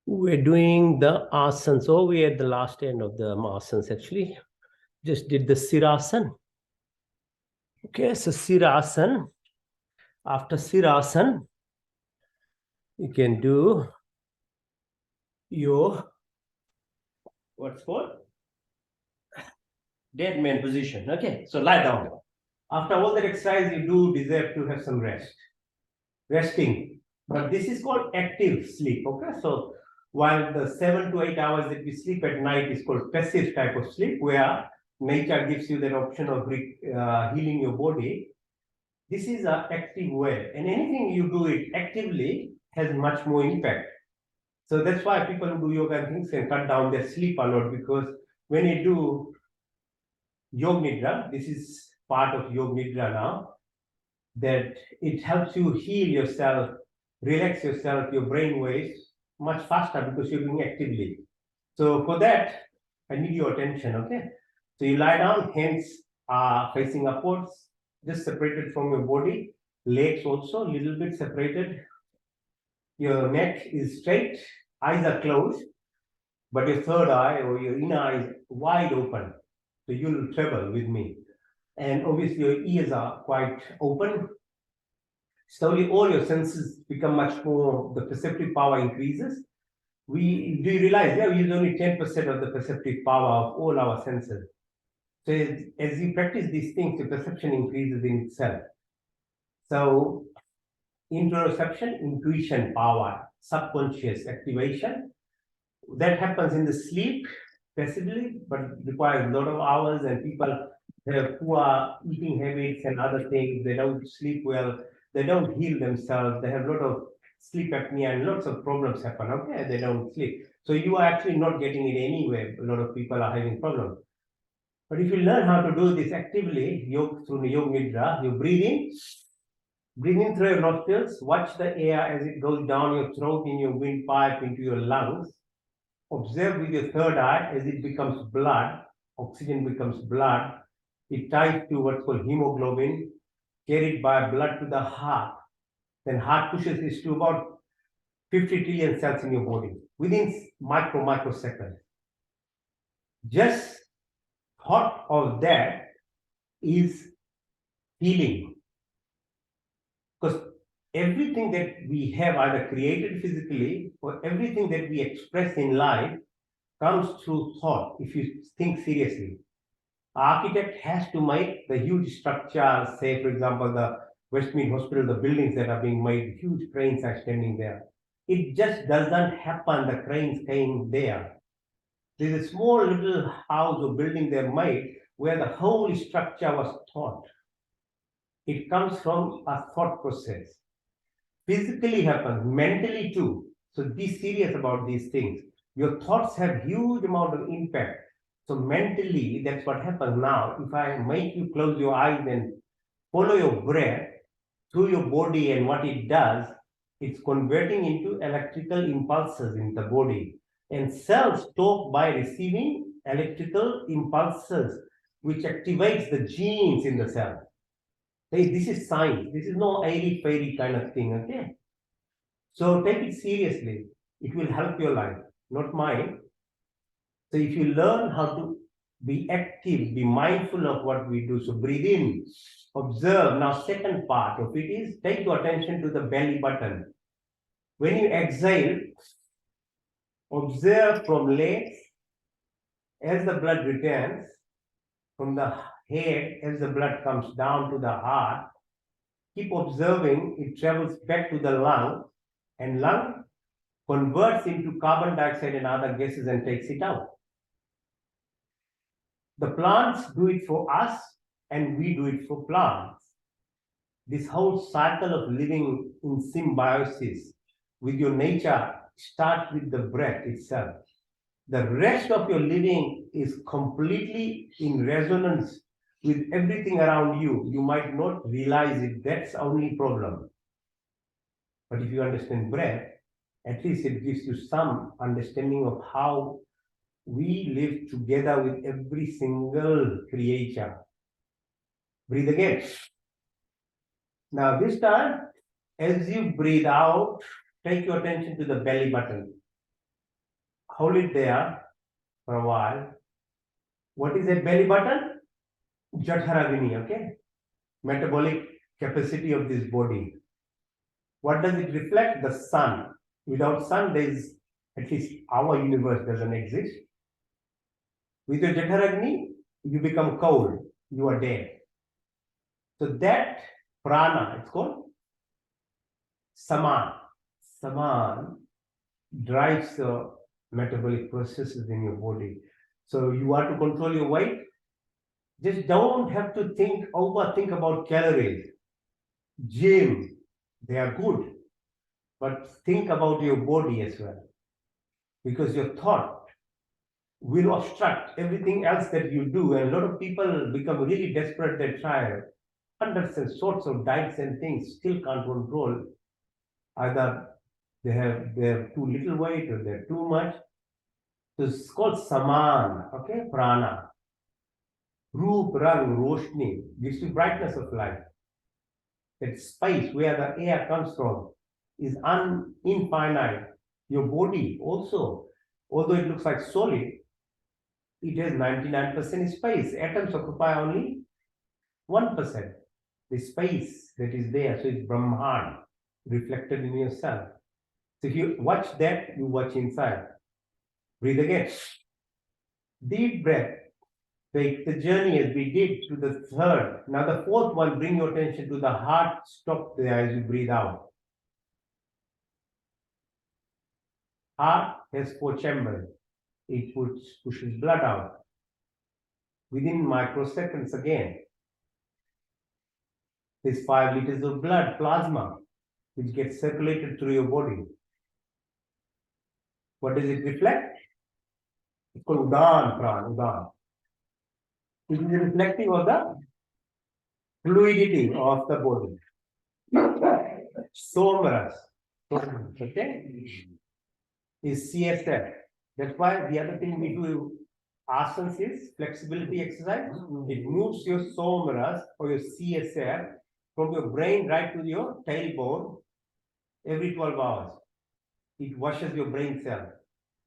we're doing the asana. So we're at the last end of the asanas actually. Just did the Sirasana. Okay, so Sirasana. After Sirasana, you can do your what's called dead man position. Okay, so lie down. After all that exercise, you do deserve to have some rest. Resting. But this is called active sleep. Okay, so while the 7 to 8 hours that we sleep at night is called passive type of sleep, where nature gives you that option of healing your body. This is an active way, and anything you do it actively has much more impact. So that's why people who do yoga and things can cut down their sleep a lot, because when you do Yoga Nidra, this is part of Yoga Nidra now, that it helps you heal yourself, relax yourself, your brain waves much faster because you're doing actively. So for that, I need your attention, okay? So you lie down, hands are facing upwards, just separated from your body, legs also a little bit separated. Your neck is straight, eyes are closed, but your third eye or your inner eye is wide open. So you'll travel with me. And obviously your ears are quite open. Slowly all your senses become much more, the perceptive power increases. Do you realize, yeah, we use only 10% of the perceptive power of all our senses. So as you practice these things, your perception increases in itself. So interoception, intuition power, subconscious activation, that happens in the sleep passively, but requires a lot of hours, and people have poor eating habits and other things. They don't sleep well, they don't heal themselves, they have a lot of sleep apnea and lots of problems happen, okay? They don't sleep. So you are actually not getting it anyway. A lot of people are having problems. But if you learn how to do this actively, through the Yoga Nidra, you breathe in through your nostrils, watch the air as it goes down your throat, in your windpipe, into your lungs. Observe with your third eye as it becomes blood, oxygen becomes blood. It ties to what's called hemoglobin, carried by blood to the heart. Then heart pushes this to about 50 trillion cells in your body within microseconds. Just thought of that is healing. Because everything that we have either created physically or everything that we express in life comes through thought, if you think seriously. Architect has to make the huge structure, say, for example, the Westmead Hospital, the buildings that are being made, huge cranes are standing there. It just doesn't happen, the cranes came there. There's a small little house or building they've made where the whole structure was thought. It comes from a thought process. Physically happens, mentally too. So be serious about these things. Your thoughts have huge amount of impact. So mentally, that's what happens now. If I make you close your eyes and follow your breath through your body and what it does, it's converting into electrical impulses in the body. And cells talk by receiving electrical impulses, which activates the genes in the cell. Hey, this is science. This is no airy-fairy kind of thing, okay? So take it seriously. It will help your life, not mine. So if you learn how to be active, be mindful of what we do. So breathe in, observe. Now, second part of it is take your attention to the belly button. When you exhale, observe from legs as the blood returns, from the head as the blood comes down to the heart. Keep observing, it travels back to the lung, and lung converts into carbon dioxide and other gases and takes it out. The plants do it for us, and we do it for plants. This whole cycle of living in symbiosis with your nature starts with the breath itself. The rest of your living is completely in resonance with everything around you. You might not realize it. That's the only problem. But if you understand breath, at least it gives you some understanding of how we live together with every single creature. Breathe again. Now this time, As you breathe out, take your attention to the belly button. Hold it there for a while. What is a belly button? Jఠragni, okay? Metabolic capacity of this body. What does it reflect? The sun. Without sun, there is, at least our universe doesn't exist. With your Jఠragni, you become cold. You are dead. So that prana, it's called saman. Saman drives the metabolic processes in your body. So you are to control your weight. Just don't have to overthink about calories. Gym, they are good, but think about your body as well. Because your thought will obstruct everything else that you do. And a lot of people become really desperate. They try hundreds and sorts of diets and things, still can't control. Either they have too little weight or they're too much. So it's called saman, okay, prana. Roop, rang, roshni gives you brightness of life. That space where the air comes from is infinite. Your body also, although it looks like solid, it has 99% space. Atoms occupy only 1%. The space that is there, so it's Brahman reflected in yourself. So if you watch that, you watch inside. Breathe again. Deep breath. Take the journey as we did to the third. Now the fourth one, bring your attention to the heart. Stop there as you breathe out. Heart has 4 chambers. It pushes blood out. Within microseconds again, there's 5 liters of blood, plasma, which gets circulated through your body. What does it reflect? It's called Udan Pran, Udan. It is reflecting of the fluidity of the body. Somras, okay, is CSF. That's why the other thing we do asanas is flexibility exercise. It moves your somras or your CSF from your brain right to your tailbone every 12 hours. It washes your brain cells.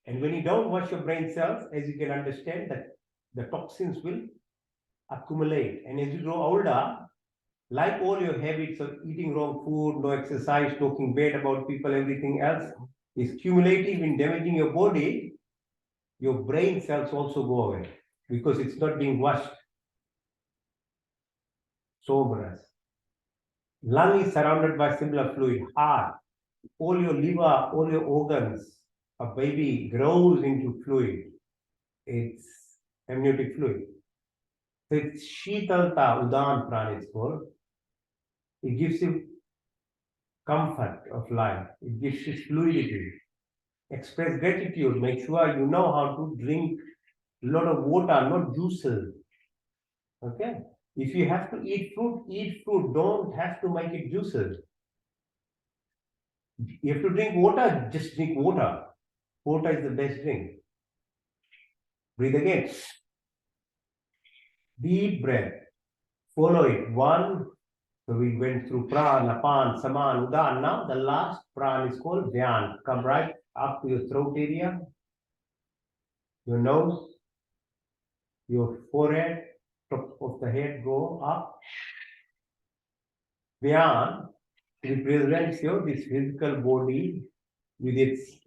And when you don't wash your brain cells, as you can understand, that the toxins will accumulate. And as you grow older, like all your habits of eating wrong food, no exercise, talking bad about people, everything else is cumulative in damaging your body, your brain cells also go away because it's not being washed. Sobras. Lung is surrounded by similar fluid. Heart, all your liver, all your organs, a baby grows into fluid. It's amniotic fluid. So it's Shitalta Udan Prana is called. It gives you comfort of life. It gives you fluidity. Express gratitude. Make sure you know how to drink a lot of water, not juices. Okay? If you have to eat fruit, eat fruit. Don't have to make it juices. You have to drink water, just drink water. Water is the best drink. Breathe again. Deep breath. Follow it. 1. So we went through prana, pan, saman, udan. Now the last prana is called dhyan. Come right up to your throat area, your nose, your forehead, top of the head, go up. Dhyan represents this physical body with its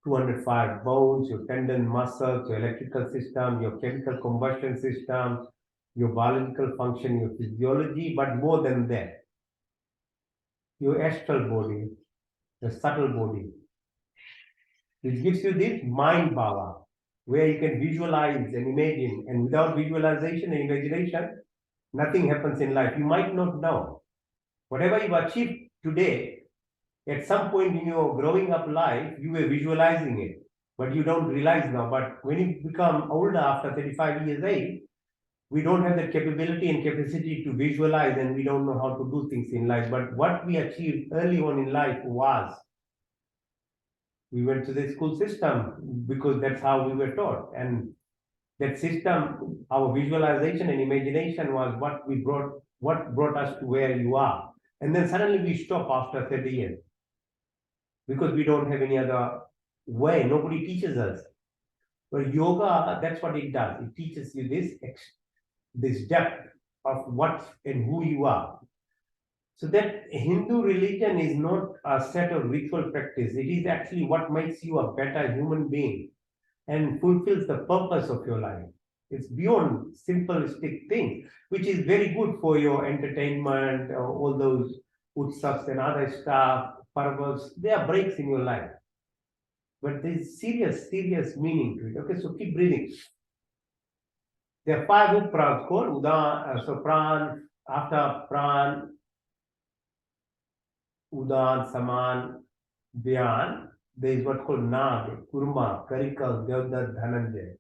205 bones, your tendon, muscles, your electrical system, your chemical combustion system, your biological function, your physiology, but more than that, your astral body, the subtle body. It gives you this mind power, where you can visualize and imagine, and without visualization and imagination, nothing happens in life. You might not know. Whatever you achieve today, at some point in your growing up life, you were visualizing it, but you don't realize now. But when you become older, after 35 years age, we don't have the capability and capacity to visualize, and we don't know how to do things in life. But what we achieved early on in life was, we went to the school system because that's how we were taught. And that system, our visualization and imagination was what brought us to where you are. And then suddenly we stop after 30 years because we don't have any other way. Nobody teaches us. But yoga, that's what it does. It teaches you this depth of what and who you are. So that Hindu religion is not a set of ritual practice. It is actually what makes you a better human being and fulfills the purpose of your life. It's beyond simplistic things, which is very good for your entertainment, all those utsavs and other stuff, parvas. They are breaks in your life. But there's serious meaning to it. Okay, so keep breathing. There are 5 uprans called so pran, after pran, Udan, Saman, Dhyan, there is what's called Nag, Kurma, Karikal, Devdat, Dhananjay.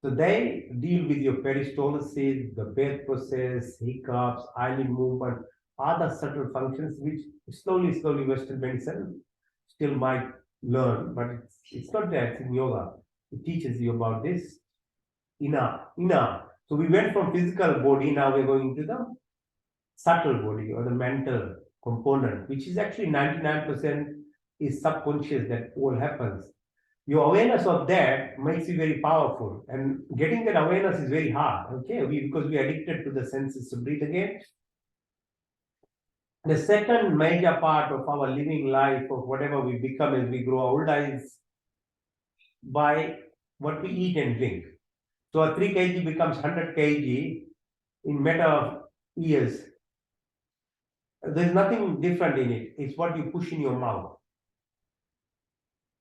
So they deal with your peristalsis, the birth process, hiccups, eyelid movement, other subtle functions which slowly Western medicine still might learn, but it's not there, it's in yoga. It teaches you about this. Ina. So we went from physical body, now we're going to the subtle body or the mental component, which is actually 99% is subconscious that all happens. Your awareness of that makes you very powerful, and getting that awareness is very hard. Okay, because we are addicted to the senses. So breathe again. The second major part of our living life, of whatever we become as we grow older, is by what we eat and drink. So a 3 kg becomes 100 kg in matter of years. There's nothing different in it. It's what you push in your mouth.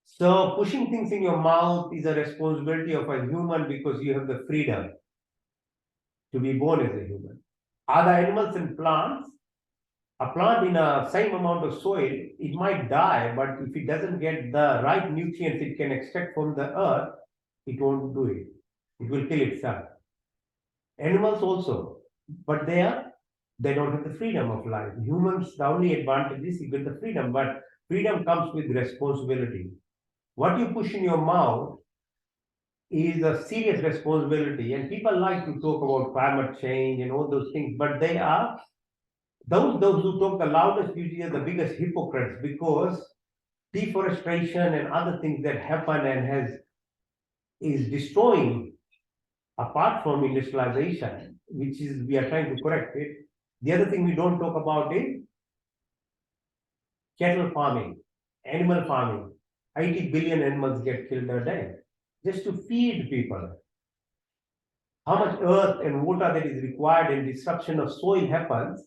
So pushing things in your mouth is a responsibility of a human because you have the freedom to be born as a human. Other animals and plants, a plant in a same amount of soil, it might die, but if it doesn't get the right nutrients it can extract from the earth, it won't do it. It will kill itself. Animals also, but they don't have the freedom of life. Humans, the only advantage is you get the freedom, but freedom comes with responsibility. What you push in your mouth is a serious responsibility, and people like to talk about climate change and all those things, but they are those who talk the loudest usually are the biggest hypocrites, because deforestation and other things that happen and is destroying, apart from industrialization, which is we are trying to correct it. The other thing we don't talk about is cattle farming, animal farming. 80 billion animals get killed a day just to feed people. How much earth and water that is required and disruption of soil happens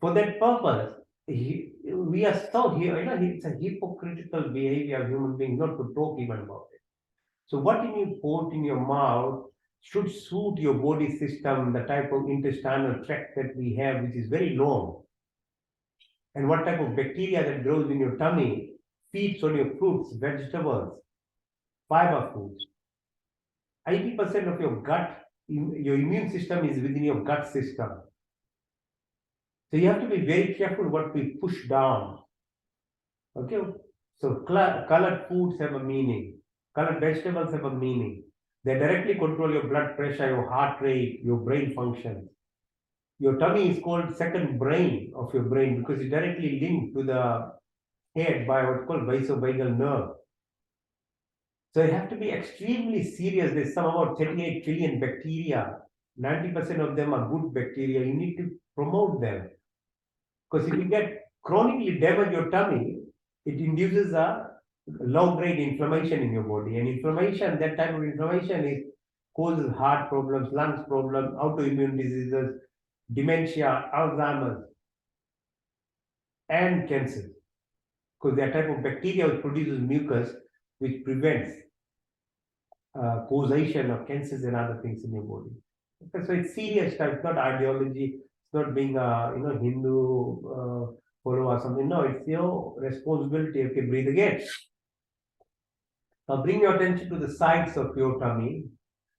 for that purpose. We are so here, it's a hypocritical behavior of human beings not to talk even about it. So what you put in your mouth should suit your body system, the type of intestinal tract that we have, which is very long, and what type of bacteria that grows in your tummy feeds on your fruits, vegetables, fiber foods. 80% of your gut, your immune system is within your gut system. So you have to be very careful what we push down. Okay, so colored foods have a meaning. Colored vegetables have a meaning. They directly control your blood pressure, your heart rate, your brain functions. Your tummy is called second brain of your brain because it's directly linked to the head by what's called vasovagal nerve. So you have to be extremely serious. There's some about 38 trillion bacteria. 90% of them are good bacteria. You need to promote them. Because if you get chronically damage your tummy, it induces a low-grade inflammation in your body. And inflammation, that type of inflammation causes heart problems, lungs problems, autoimmune diseases, dementia, Alzheimer's, and cancer. Because that type of bacteria which produces mucus, which prevents causation of cancers and other things in your body. Okay, so it's serious stuff. It's not ideology. It's not being a Hindu follower or something. No, it's your responsibility. Okay, breathe again. Now bring your attention to the sides of your tummy.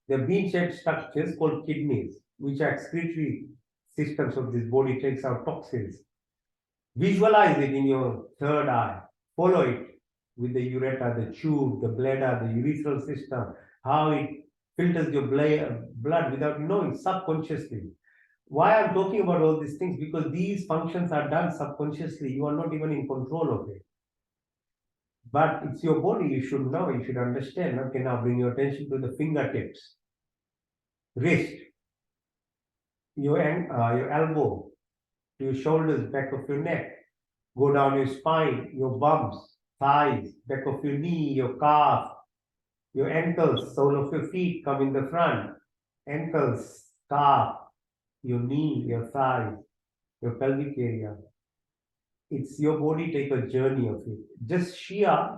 There are bean-shaped structures called kidneys, which are excretory systems of this body, takes out toxins. Visualize it in your third eye. Follow it with the ureter, the tube, the bladder, the urethral system, how it filters your blood without knowing subconsciously. Why I'm talking about all these things? Because these functions are done subconsciously. You are not even in control of it. But it's your body, you should know, you should understand. Okay, now bring your attention to the fingertips, wrist, your elbow, to your shoulders, back of your neck, go down your spine, your bums, thighs, back of your knee, your calf, your ankles, sole of your feet come in the front, ankles, calf, your knee, your thighs, your pelvic area. It's your body take a journey of it. Just sheer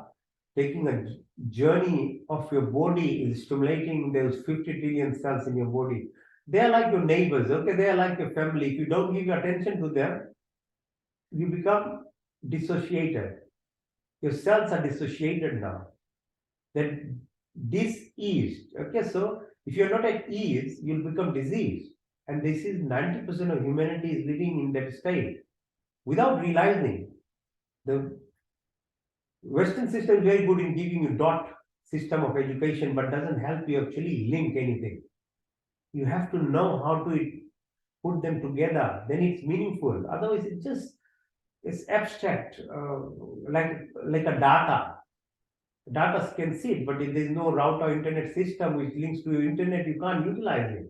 taking a journey of your body is stimulating those 50 trillion cells in your body. They are like your neighbors, okay? They are like your family. If you don't give attention to them, you become dissociated. Your cells are dissociated now. Then diseased. Okay, so if you're not at ease, you'll become diseased. And this is 90% of humanity is living in that state without realizing. The Western system is very good in giving you dot system of education, but doesn't help you actually link anything. You have to know how to put them together, then it's meaningful. Otherwise, it's abstract, like a data. Data can sit, but if there's no router internet system which links to your internet, you can't utilize it.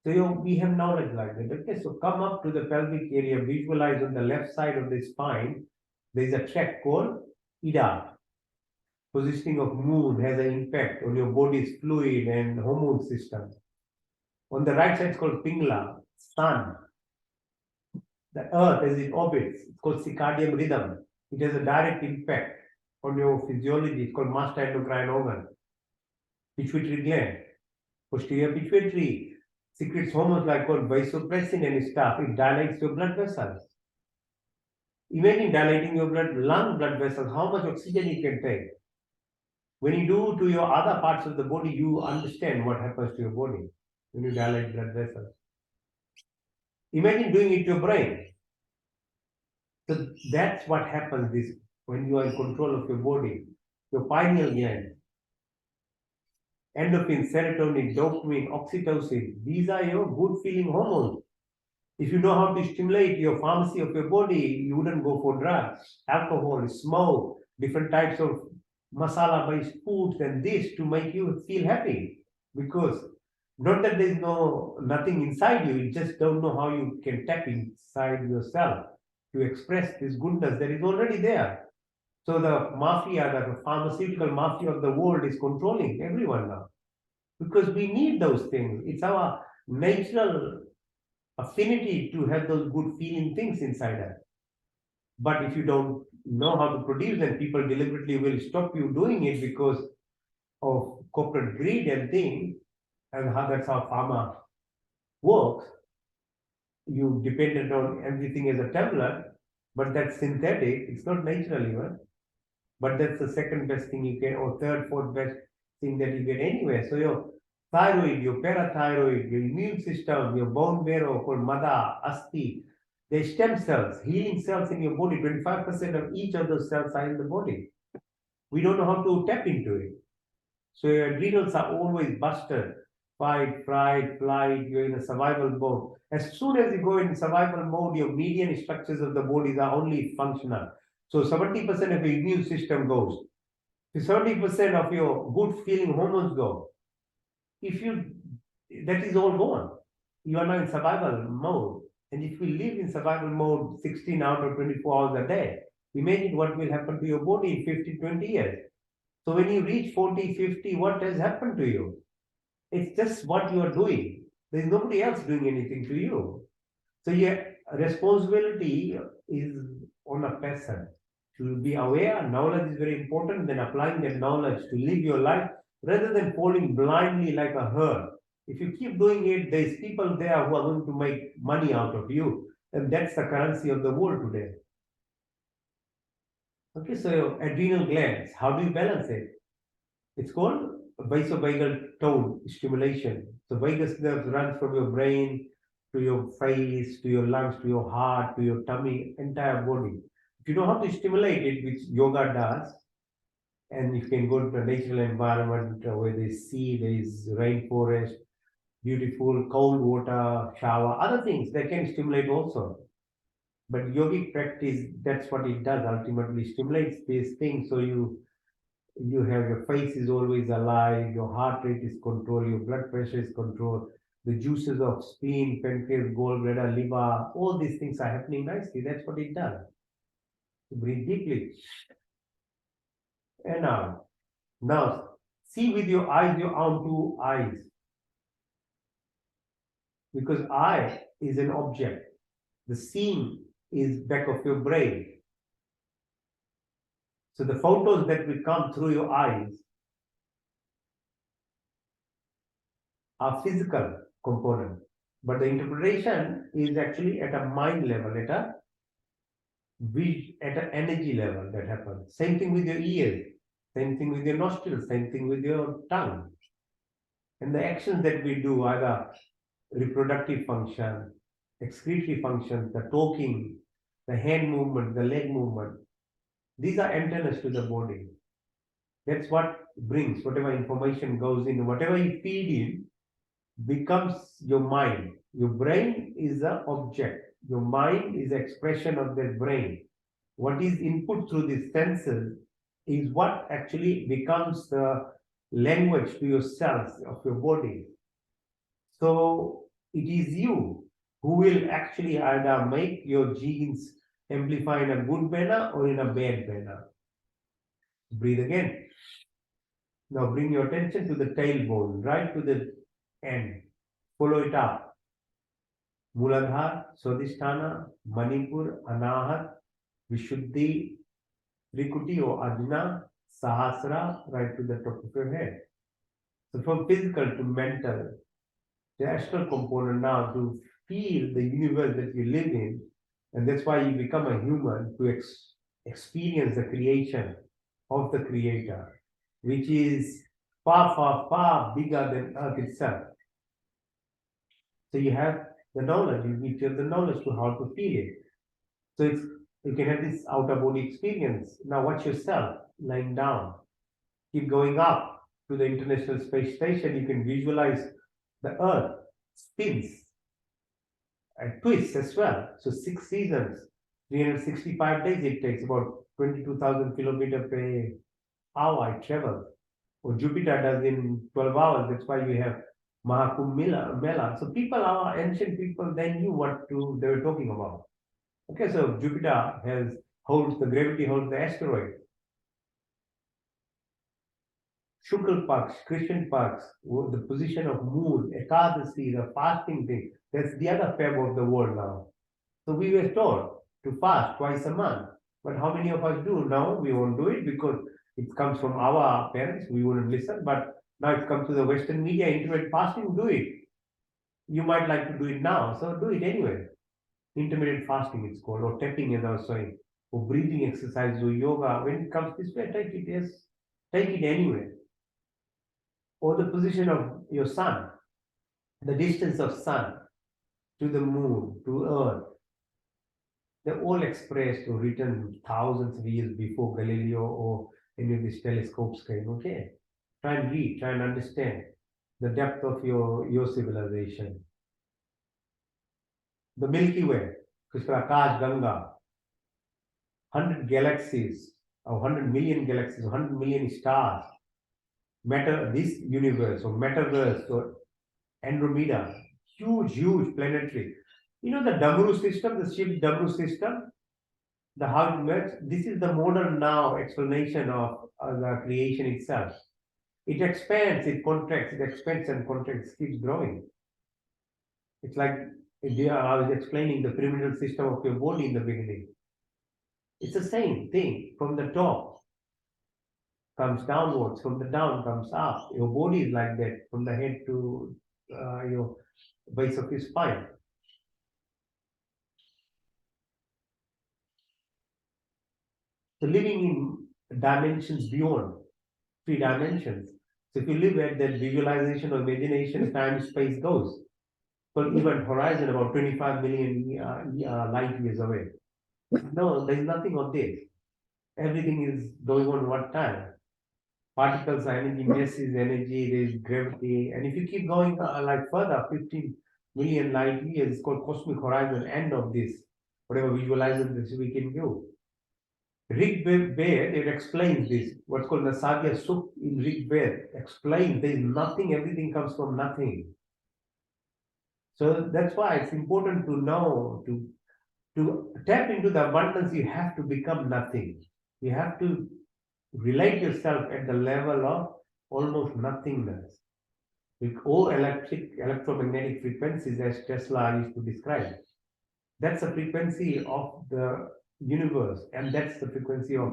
So we have knowledge like that. Okay, so come up to the pelvic area, visualize on the left side of the spine, there is a tract called Ida. Positioning of moon has an impact on your body's fluid and hormone system. On the right side, it's called Pingala, sun. The earth as it orbits, it's called circadian rhythm. It has a direct impact on your physiology. It's called master endocrine organ. Pituitary gland, posterior pituitary, secretes hormones like called vasopressin and stuff. It dilates your blood vessels. Imagine dilating your lung blood vessels, how much oxygen it can take. When you do to your other parts of the body, you understand what happens to your body when you dilate blood vessels. Imagine doing it to your brain. So that's what happens when you are in control of your body. Your pineal gland, endorphin, serotonin, dopamine, oxytocin, these are your good feeling hormones. If you know how to stimulate your pharmacy of your body, you wouldn't go for drugs, alcohol, smoke, different types of masala-based foods and this to make you feel happy. Because not that there's nothing inside you, you just don't know how you can tap inside yourself to express this goodness that is already there. So the mafia, the pharmaceutical mafia of the world is controlling everyone now. Because we need those things. It's our natural affinity to have those good feeling things inside us. But if you don't know how to produce them, people deliberately will stop you doing it because of corporate greed and things, and that's how pharma works. You depended on everything as a tablet, but that's synthetic, it's not natural even. But that's the second best thing you get, or third, fourth best thing that you get anywhere. So your thyroid, your parathyroid, your immune system, your bone marrow called mada, asti, the stem cells, healing cells in your body, 25% of each of those cells are in the body. We don't know how to tap into it. So your adrenals are always busted. Fight, flight, you're in a survival mode. As soon as you go in survival mode, your median structures of the bodies are only functional. So 70% of your immune system goes. 70% of your good feeling hormones go. That is all gone. You are now in survival mode. And if we live in survival mode 16 out of 24 hours a day, imagine what will happen to your body in 50, 20 years. So when you reach 40, 50, what has happened to you? It's just what you are doing. There's nobody else doing anything to you. So your responsibility is on a person to be aware. Knowledge is very important. Then applying that knowledge to live your life rather than falling blindly like a herd. If you keep doing it, there's people there who are going to make money out of you. And that's the currency of the world today. Okay, so your adrenal glands, how do you balance it? It's called vasovagal tone stimulation. So vagus nerve runs from your brain to your face, to your lungs, to your heart, to your tummy, entire body. If you know how to stimulate it, which yoga does, and you can go to a natural environment where there is sea, there is rainforest, beautiful cold water, shower, other things that can stimulate also. But yogic practice, that's what it does, ultimately stimulates these things. So you have your face is always alive, your heart rate is controlled, your blood pressure is controlled, the juices of spleen, pancreas, gallbladder, liver, all these things are happening nicely. That's what it does. Breathe deeply. And now see with your eyes, your own two eyes. Because eye is an object. The seeing is back of your brain. So the photos that will come through your eyes are physical component, but the interpretation is actually at a mind level, at an energy level that happens. Same thing with your ears, same thing with your nostrils, same thing with your tongue. And the actions that we do, either reproductive function, excretory functions, the talking, the hand movement, the leg movement, these are antennas to the body. That's what brings whatever information goes in, whatever you feed in becomes your mind. Your brain is the object. Your mind is the expression of that brain. What is input through the senses is what actually becomes the language to your cells of your body. So it is you who will actually either make your genes amplify in a good manner or in a bad manner. Breathe again. Now bring your attention to the tailbone, right to the end. Follow it up. Muladhara, Swadhisthana, Manipur, Anahat, Vishuddhi, Trikuti or Ajna, Sahasra, right to the top of your head. So from physical to mental, the astral component now to feel the universe that you live in, and that's why you become a human to experience the creation of the Creator, which is far, far, far bigger than Earth itself. So you have the knowledge, you need to have the knowledge to how to feel it. So it's you can have this outer body experience. Now watch yourself lying down. Keep going up to the International Space Station. You can visualize the Earth spins and twists as well. So 6 seasons, 365 days it takes, about 22,000 kilometers per hour it travels. Or Jupiter does in 12 hours. That's why we have Mahakumbh Mela. So people, our ancient people, they knew what they were talking about. Okay, so Jupiter holds the gravity, holds the asteroid. Shukal Paks, Christian Paks, the position of moon, Ekadasi, the fasting thing, that's the other fab of the world now. So we were told to fast twice a month. But how many of us do? Now we won't do it because it comes from our parents, we wouldn't listen. But now it's come to the Western media, intermittent fasting, do it. You might like to do it now, so do it anyway. Intermittent fasting it's called, or tapping as I was saying, or breathing exercise, or yoga. When it comes this way, take it, yes, take it anyway. Or the position of your sun, the distance of sun to the moon, to earth. They're all expressed or written thousands of years before Galileo or any of these telescopes came. Okay, try and read, try and understand the depth of your civilization. The Milky Way, Akash Ganga, 100 galaxies, or 100 million galaxies, 100 million stars, this universe or metaverse or Andromeda, huge planetary. You know the Damru system, the ship Damru system, the how it works. This is the modern now explanation of the creation itself. It expands, it contracts, it expands and contracts, keeps growing. It's like I was explaining the pyramidal system of your body in the beginning. It's the same thing. From the top comes downwards, from the down comes up. Your body is like that, from the head to your base of your spine. So living in dimensions beyond 3 dimensions. So if you live at that visualization or imagination, time space goes. For even horizon about 25 million light years away. No, there is nothing on this. Everything is going on what time? particles are energy, mass is energy, there is gravity. And if you keep going like further, 15 million light years, it's called cosmic horizon, end of this, whatever visualization this we can do. Rig Ved, it explains this, what's called the Sadhya Sukh in Rig Ved, explains there is nothing, everything comes from nothing. So that's why it's important to know, to tap into the abundance, you have to become nothing. You have to relate yourself at the level of almost nothingness. With all electromagnetic frequencies, as Tesla used to describe, that's the frequency of the universe, and that's the frequency of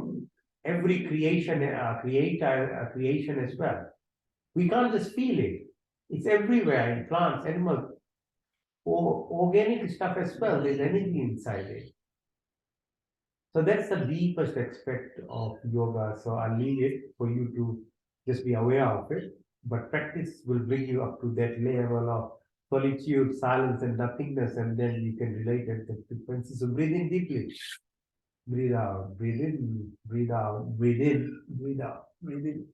every creation, creation as well. We can't just feel it. It's everywhere in plants, animals, or organic stuff as well. There's energy inside it. So that's the deepest aspect of yoga. So I'll leave it for you to just be aware of it. But practice will bring you up to that level of solitude, silence, and nothingness, and then you can relate at the frequency. So breathe in deeply. Breathe out, breathe in, breathe out, breathe in, breathe out, breathe in.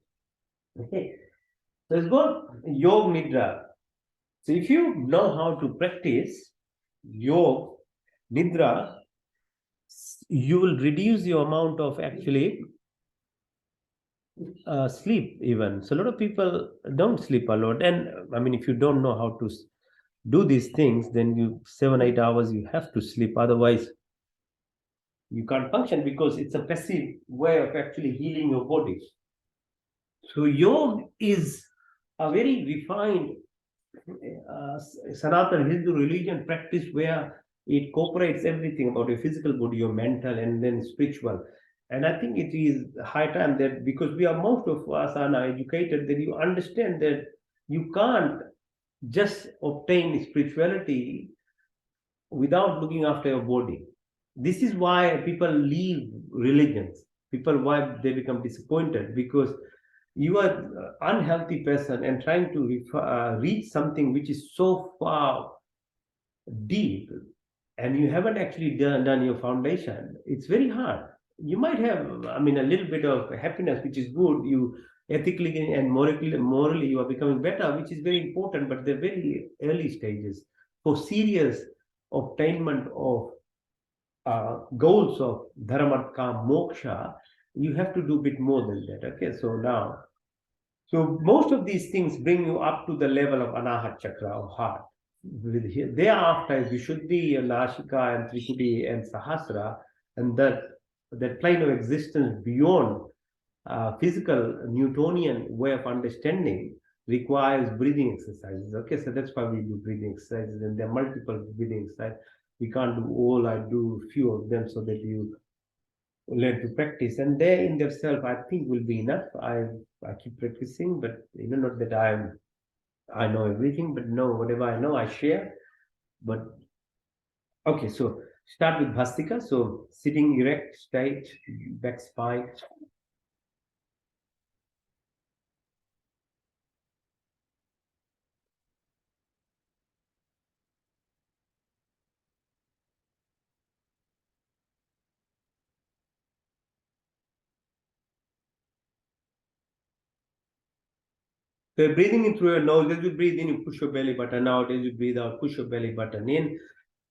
Okay. So it's called Yoga Nidra. So if you know how to practice Yoga Nidra, you will reduce your amount of actually sleep even. So a lot of people don't sleep a lot. And I mean, if you don't know how to do these things, then you 7-8 hours you have to sleep. Otherwise, you can't function, because it's a passive way of actually healing your body. So yoga is a very refined Sanatana Hindu religion practice where it incorporates everything about your physical body, your mental, and then spiritual. And I think it is high time that, because we are, most of us are now educated, that you understand that you can't just obtain spirituality without looking after your body. This is why people leave religions. People, why they become disappointed, because you are an unhealthy person and trying to reach something which is so far deep, and you haven't actually done your foundation. It's very hard. You might have, I mean, a little bit of happiness, which is good. You ethically and morally you are becoming better, which is very important, but they're very early stages. For serious obtainment of goals of dharmartha moksha, you have to do a bit more than that. Okay, so now, so most of these things bring you up to the level of anahat chakra or heart. Thereafter is Vishuddhi, Nashika, and Trikuti and Sahasra, and that plane of existence beyond physical Newtonian way of understanding requires breathing exercises. Okay, so that's why we do breathing exercises, and there are multiple breathing exercises. We can't do all, I do few of them so that you learn to practice, and they in themselves I think will be enough. I keep practicing, but not that I know everything, but no, whatever I know I share. But okay, so start with Bhastika. So sitting erect, straight, back spine. So you're breathing in through your nose. As you breathe in, you push your belly button out. As you breathe out, push your belly button in.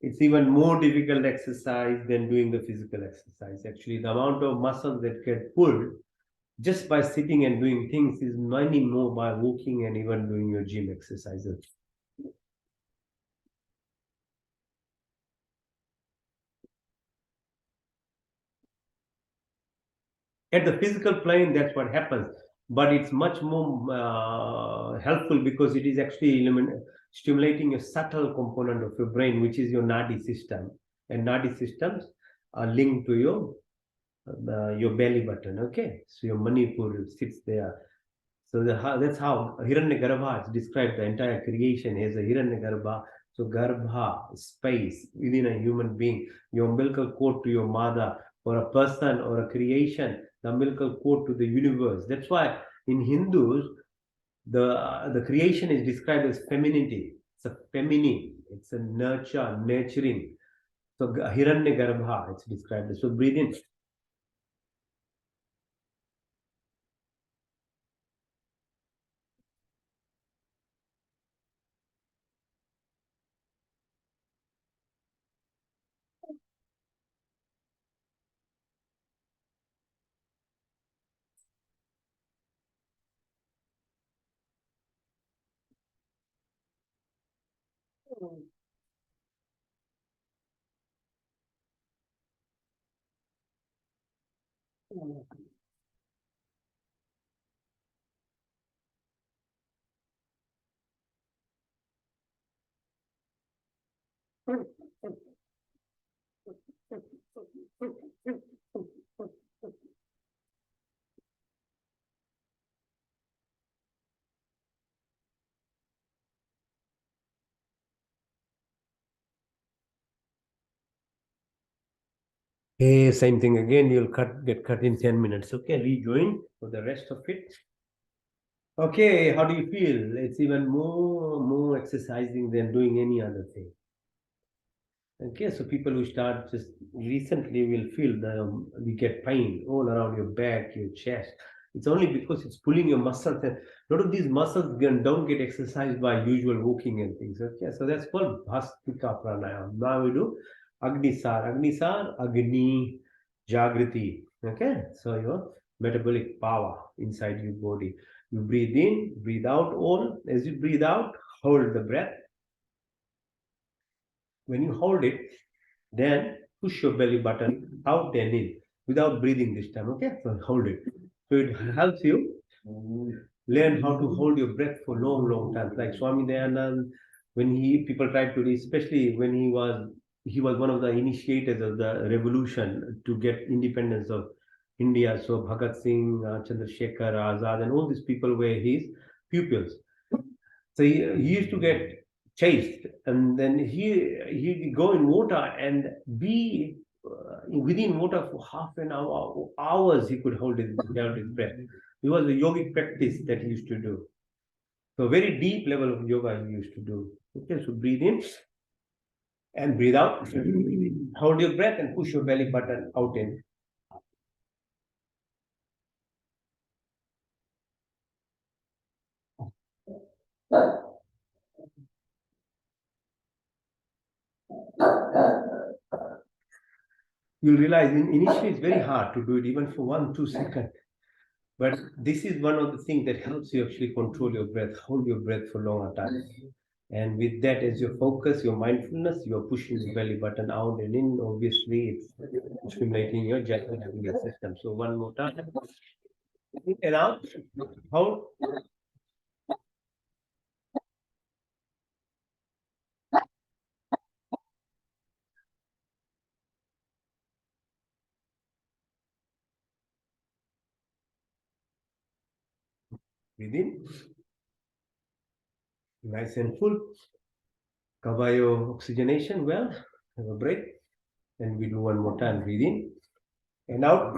It's even more difficult exercise than doing the physical exercise. Actually, the amount of muscles that get pulled just by sitting and doing things is many more by walking and even doing your gym exercises. At the physical plane, that's what happens, but it's much more helpful because it is actually stimulating a subtle component of your brain, which is your nadi system, and nadi systems are linked to your belly button. Okay, so your manipur sits there. So that's how Hiranyagarbha is described. The entire creation as a Hiranyagarbha. So Garbha, space within a human being, your umbilical cord to your mother, or a person or a creation, the umbilical cord to the universe. That's why in Hindus, the creation is described as femininity. It's a feminine, it's a nurturing. So Hiranyagarbha, it's described. So breathe in. Okay, same thing again. You'll get cut in 10 minutes. Okay, rejoin for the rest of it. Okay, how do you feel? It's even more exercising than doing any other thing. Okay, so people who start just recently will feel you get pain all around your back, your chest. It's only because it's pulling your muscles, and a lot of these muscles don't get exercised by usual walking and things. Okay, so that's called Bhastika Pranayam. Now we do Agnisar, Agni, Jagriti. Okay, so your metabolic power inside your body. You breathe in, breathe out all. As you breathe out, hold the breath. When you hold it, then push your belly button out and in without breathing this time. Okay, so hold it. So it helps you learn how to hold your breath for long times. Like Swami Dayanand, when people tried to, especially when he was one of the initiators of the revolution to get independence of India. So Bhagat Singh, Chandrasekhar Azad, and all these people were his pupils. So he used to get chased, and then he'd go in water and be within water for half an hour, hours. He could hold his breath. It was a yogic practice that he used to do. So very deep level of yoga he used to do. Okay, so breathe in and breathe out. Hold your breath and push your belly button out in. You'll realize initially it's very hard to do it even for 1-2 seconds. But this is one of the things that helps you actually control your breath, hold your breath for longer time. And with that as your focus, your mindfulness, you're pushing the belly button out and in. Obviously, it's stimulating your generative system. So one more time. And out, hold. Breathe in. Nice and full. Cover your oxygenation well. Have a break. And we do one more time. Breathe in and out.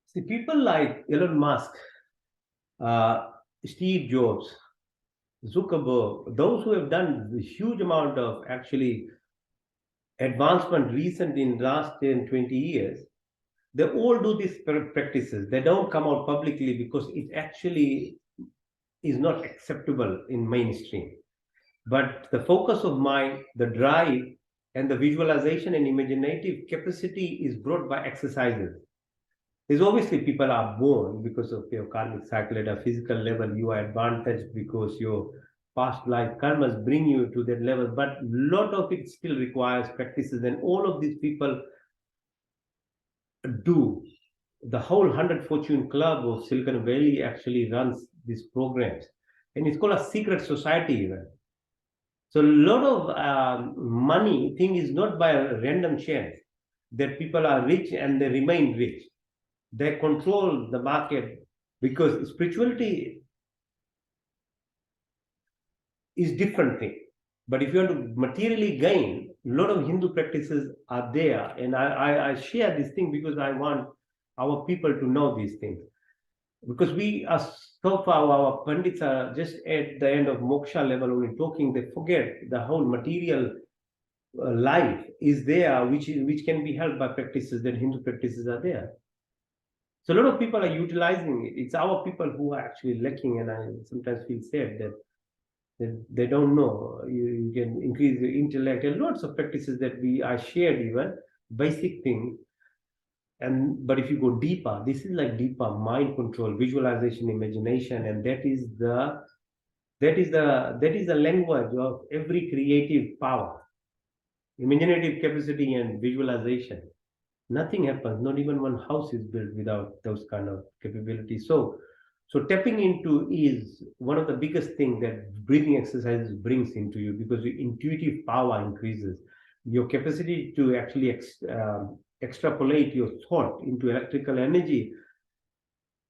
See, people like Elon Musk, Steve Jobs, Zuckerberg, those who have done the huge amount of actually advancement recent in last 10, 20 years, they all do these practices. They don't come out publicly because it actually is not acceptable in mainstream. But the focus of mind, the drive, and the visualization and imaginative capacity is brought by exercises. There's obviously people are born because of your karmic cycle at a physical level. You are advantaged because your past life karmas bring you to that level. But a lot of it still requires practices, and all of these people do. The whole 100 Fortune Club of Silicon Valley actually runs these programs, and it's called a secret society even. So a lot of money thing is not by a random chance that people are rich and they remain rich. They control the market because spirituality is different thing. But if you want to materially gain, a lot of Hindu practices are there. And I share this thing because I want our people to know these things. Because we are so far, our pandits are just at the end of moksha level only talking, they forget the whole material life is there, which can be helped by practices, that Hindu practices are there. So a lot of people are utilizing it. It's our people who are actually lacking, and I sometimes feel sad that They don't know. You can increase your intellect. There are lots of practices that I shared, even basic things. But if you go deeper, this is like deeper mind control, visualization, imagination, and that is the language of every creative power, imaginative capacity, and visualization. Nothing happens. Not even one house is built without those kind of capabilities. So tapping into is one of the biggest things that breathing exercises brings into you, because your intuitive power increases. Your capacity to actually extrapolate your thought into electrical energy,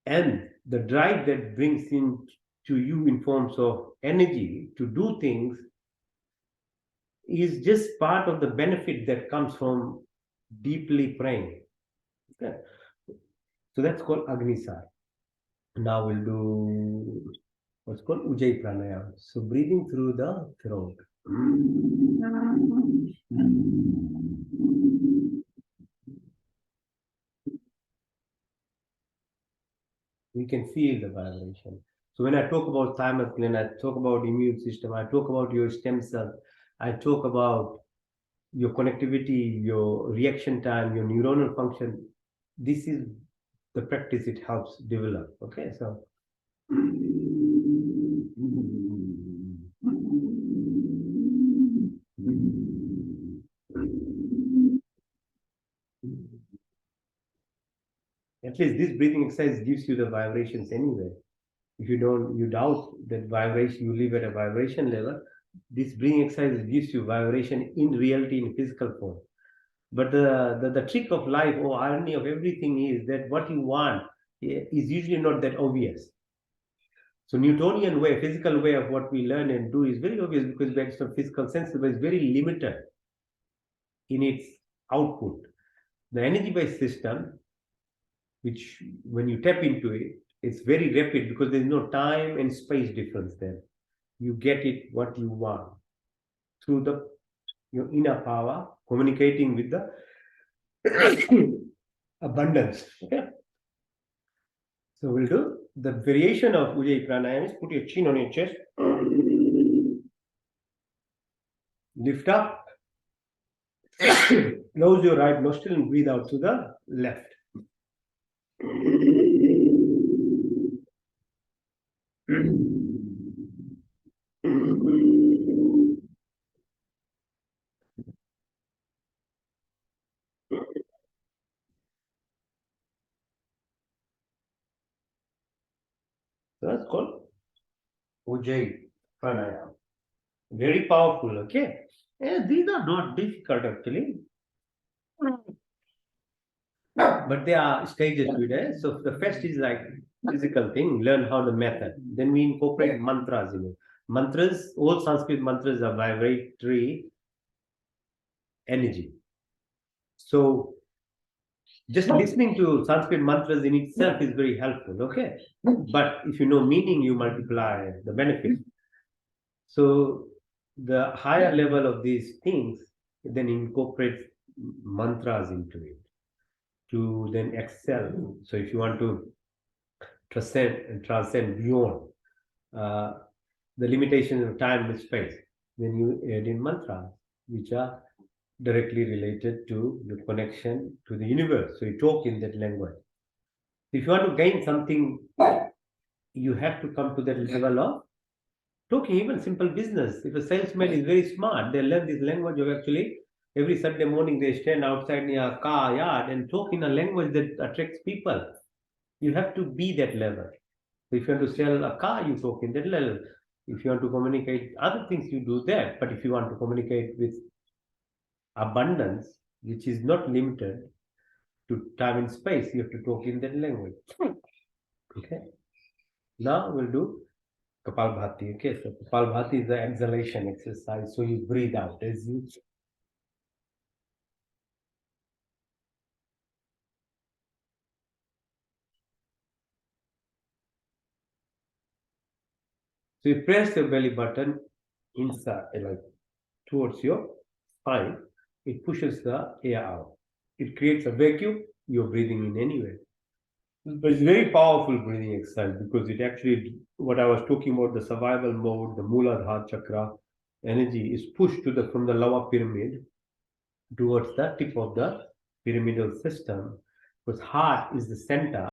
and the drive that brings in to you in forms of energy to do things, is just part of the benefit that comes from deeply praying. Okay. So that's called Agnisar. Now we'll do what's called Ujjayi Pranayama. So breathing through the throat. We can feel the vibration. So when I talk about thymus gland, I talk about immune system, I talk about your stem cell, I talk about your connectivity, your reaction time, your neuronal function. This is the practice it helps develop. Okay, so at least this breathing exercise gives you the vibrations anyway. If you doubt that vibration, you live at a vibration level, this breathing exercise gives you vibration in reality, in physical form. But the trick of life, or irony of everything, is that what you want is usually not that obvious. So Newtonian way, physical way of what we learn and do is very obvious, because based on physical senses, but it's very limited in its output. The energy-based system, which when you tap into it, it's very rapid, because there's no time and space difference there. You get it what you want through your inner power communicating with the abundance. Okay. So we'll do the variation of Ujjayi Pranayama is put your chin on your chest, lift up, close your right nostril and breathe out to the left. So that's called Ujjayi Pranayama. Very powerful, okay? Yeah, these are not difficult actually. But there are stages to it. So the first is like physical thing, learn how the method. Then we incorporate mantras in it. Mantras, all Sanskrit mantras are vibratory energy. So just listening to Sanskrit mantras in itself is very helpful, okay? But if you know meaning, you multiply the benefit. So the higher level of these things then incorporate mantras into it to then excel. So if you want to transcend beyond the limitations of time and space, then you add in mantras, which are directly related to your connection to the universe. So you talk in that language. If you want to gain something, you have to come to that level of talking, even simple business. If a salesman is very smart, they learn this language of actually every Sunday morning they stand outside near a car yard and talk in a language that attracts people. You have to be that level. If you want to sell a car, you talk in that level. If you want to communicate other things, you do that. But if you want to communicate with abundance, which is not limited to time and space, you have to talk in that language. Okay. Now we'll do Kapalbhati. Okay. So Kapalbhati is the exhalation exercise. So you breathe out as you. So you press your belly button inside, like towards your spine. It pushes the air out. It creates a vacuum. You're breathing in anyway. But it's very powerful breathing exercise because it actually, what I was talking about, the survival mode, the Mooladhara chakra energy is pushed to the from the lower pyramid towards the tip of the pyramidal system, because heart is the center